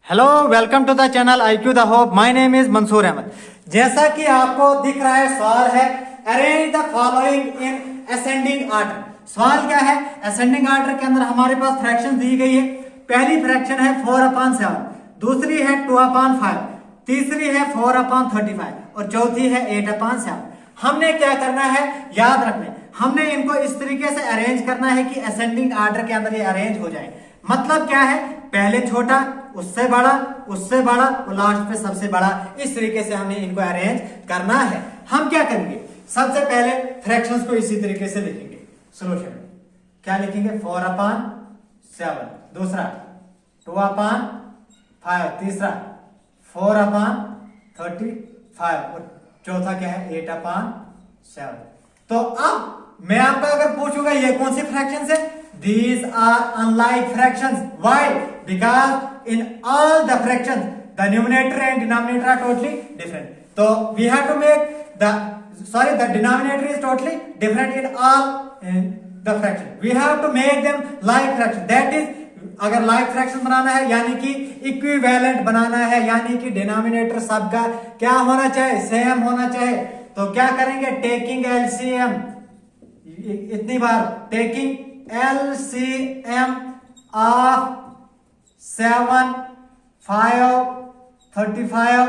Hello, welcome to the channel IQ the hope. My name is Mansoor Ahmad. जैसा कि आपको दिख रहा है, सवाल है arrange the following in ascending order. सवाल क्या है? असेंडिंग ऑर्डर के अंदर हमारे पास फ्रैक्शन दी गई है। पहली फ्रैक्शन है 4/7, दूसरी है 2/5, तीसरी है 4/35 और चौथी है 8/7। हमने क्या करना है, याद रखना, हमने इनको इस तरीके से अरेंज करना है कि असेंडिंग ऑर्डर के अंदर ये अरेंज हो जाए। मतलब क्या है, पहले छोटा, उससे बड़ा, उससे बड़ा और लास्ट पे सबसे बड़ा। इस तरीके से हमें इनको अरेंज करना है। हम क्या करेंगे, सबसे पहले फ्रैक्शंस को इसी तरीके से लिखेंगे। सॉल्यूशन क्या लिखेंगे? 4/7, दूसरा 2/5, तीसरा 4/35 और चौथा क्या है? 8/7। तो अब मैं आपका अगर पूछूंगा ये कौन सी फ्रैक्शंस है? These are unlike fractions. Why? Because in all the fractions, the numerator and denominator are totally different. So we have to make the denominator is totally different in all the fraction. We have to make them like fraction. That is, अगर like fraction बनाना है यानी कि equivalent बनाना है, यानी कि denominator सबका क्या होना चाहिए? सेम होना चाहिए। तो क्या करेंगे? Taking LCM, इतनी बार taking LCM of 7, 5, 35,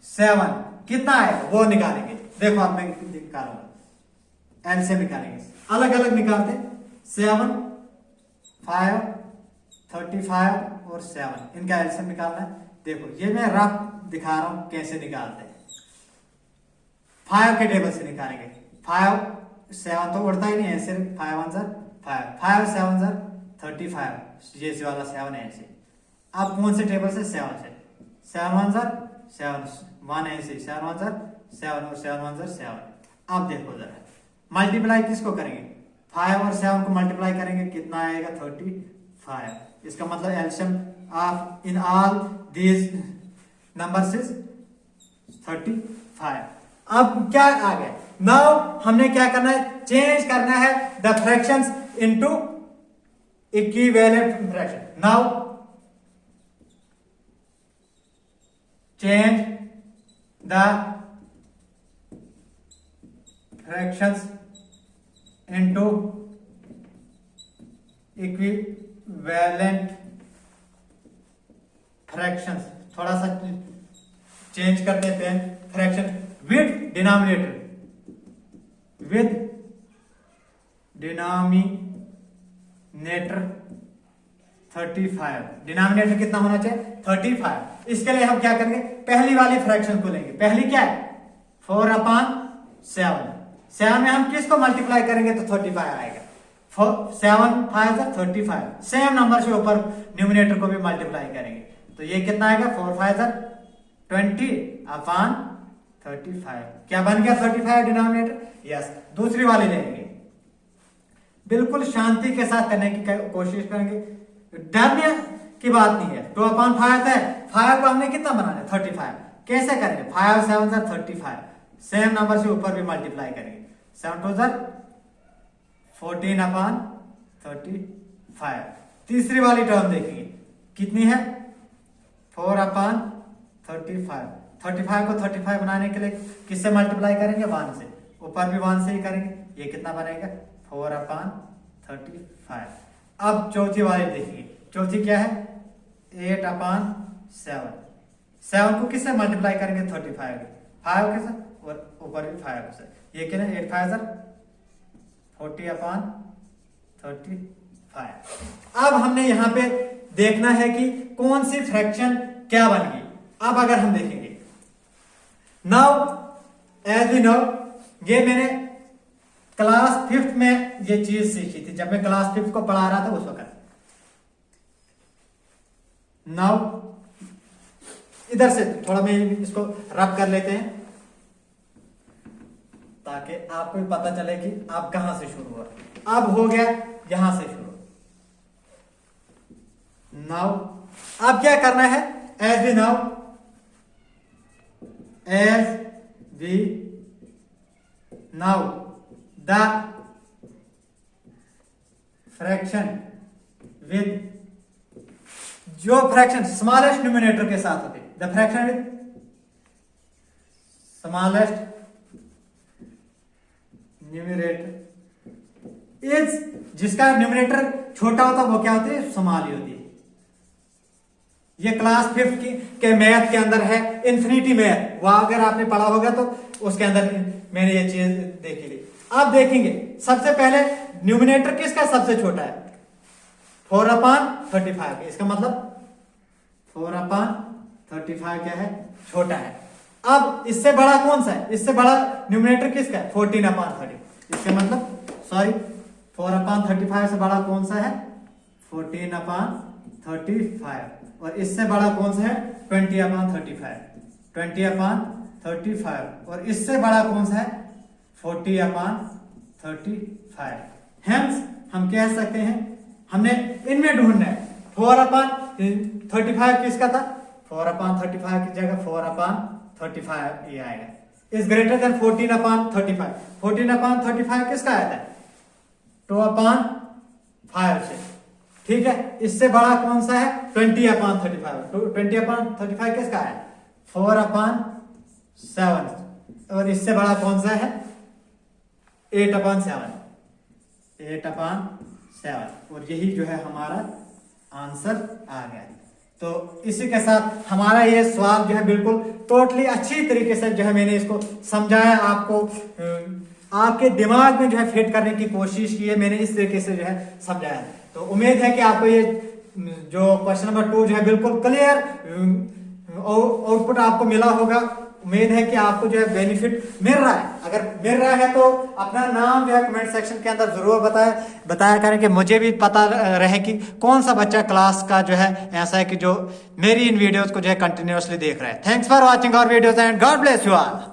7 कितना है वो निकालेंगे। देखो आप, मैं निकालूंगा, LCM निकालेंगे, अलग अलग निकालते। 7, 5, 35 और 7, इनका LCM निकालना है। देखो ये मैं रफ दिखा रहा हूं कैसे निकालते हैं। 5 के टेबल से निकालेंगे। 5, 7 तो उड़ता ही नहीं है, सिर्फ 5 1 5, 5 7 35, ये वाला 7 है ऐसे। अब कौन से टेबल से? 7 से। 7 1 7, 1 ऐसे, 7 1 7 और 7 1 7। अब देखो जरा मल्टीप्लाई किसको करेंगे? 5 और 7 को मल्टीप्लाई करेंगे, कितना आएगा? 35। इसका मतलब LCM of in all these numbers is 35। अब क्या आ गया? नाउ हमने क्या करना है? चेंज करना है the fractions into equivalent fraction. Now change the fractions into equivalent fractions. थोड़ा सा चेंज कर देते हैं। Fraction with denominator, with denominator 35। Denominator कितना होना चाहिए? 35। इसके लिए हम क्या करेंगे? पहली वाली फ्रैक्शन को लेंगे। पहली क्या है? 4/7। 7 में हम किसको मल्टीप्लाई करेंगे तो 35 आएगा। 7 5 35। सेम नंबर से ऊपर न्यूमिनेटर को भी मल्टीप्लाई करेंगे तो ये कितना आएगा? 4 5 20/35। क्या बन गया? 35 डिनोमिनेटर। यस। दूसरी वाली लेंगे, बिल्कुल शांति के साथ करने की कोशिश करेंगे, डरने की बात नहीं है। 2/5 है, 5 को हमने कितना बनाना है? 35। कैसे करेंगे? 5 7 35, सेम नंबर से ऊपर भी मल्टीप्लाई करेंगे। 7 2 14/35। तीसरी वाली टर्म देखेंगे, कितनी है? 4/35। 35 को 35 बनाने के लिए किससे मल्टीप्लाई करेंगे? 1 से। ऊपर भी 1 से ही करेंगे। ये कितना बनेगा? 4/35। अब चौथी वाली देखिए। चौथी क्या है? 8/7। 7 को किससे मल्टीप्लाई करेंगे? 35 5 के साथ और ऊपर भी 5 के साथ। ये कितना? 8 5 40/35। अब हमने यहां पे देखना है कि कौन सी फ्रैक्शन क्या बन गई। अब अगर हम देखेंगे, नाउ एज वी नो, ये मैंने क्लास 5th में ये चीज सीखी थी, जब मैं क्लास 5th को पढ़ा रहा था उस वक्त। नाउ इधर से थोड़ा मैं इसको रब कर लेते हैं ताकि आपको भी पता चले कि आप कहां से शुरू हो। अब हो गया यहां से शुरू। नाउ अब क्या करना है? As we now, as we now, the fraction with जो फ्रैक्शन स्मॉलेस्ट न्यूमिनेटर के साथ होते, the fraction with smallest numerator is, जिसका न्यूमिनेटर छोटा होता वो क्या होती है, स्मॉल ही होती है। ये क्लास 5 के मैथ के अंदर है, इन्फिनिटी मैथ, वह अगर आपने पढ़ा होगा तो उसके अंदर मैंने ये चीज देखी थी। अब देखेंगे सबसे पहले न्यूमिनेटर किसका सबसे छोटा है, 4/35। इसका मतलब 4/35 क्या है, छोटा है। अब इससे बड़ा कौन सा है, इससे बड़ा न्यूमिनेटर किसका है, 14/30। इसका मतलब 4/35 से बड़ा कौन सा है, 14/35। और इससे बड़ा कौन सा है, 20/35। और इससे बड़ा कौन सा है, 40/35। हेंस हम कह सकते हैं हमने इनमें ढूंढना है 4/35 किसका था, 4/35 की जगह 4/35 ये आएगा। Is greater than 14/35। 14/35 किसका आया था, 2/5 से, ठीक है। इससे बड़ा कौन सा है, 20/35। 20/35 किसका है, 4/7। और इससे बड़ा कौन सा है, 8/7। और यही जो है हमारा आंसर आ गया। तो इसी के साथ हमारा ये सवाल जो है बिल्कुल टोटली अच्छी तरीके से जो है मैंने इसको समझाया, आपको आपके दिमाग में जो है फिट करने की कोशिश की है मैंने, इस तरीके से जो है समझाया। तो उम्मीद है कि आपको ये जो क्वेश्चन नंबर 2 जो है बिल्कुल क्लियर आउटपुट आपको मिला होगा। उम्मीद है कि आपको जो है बेनिफिट मिल रहा है। अगर मिल रहा है तो अपना नाम जो है कमेंट सेक्शन के अंदर जरूर बताया करें कि मुझे भी पता रहे कि कौन सा बच्चा क्लास का जो है ऐसा है कि जो मेरी इन वीडियोस को जो है कंटिन्यूअसली देख रहा है। Thanks for watching our videos and god bless you all.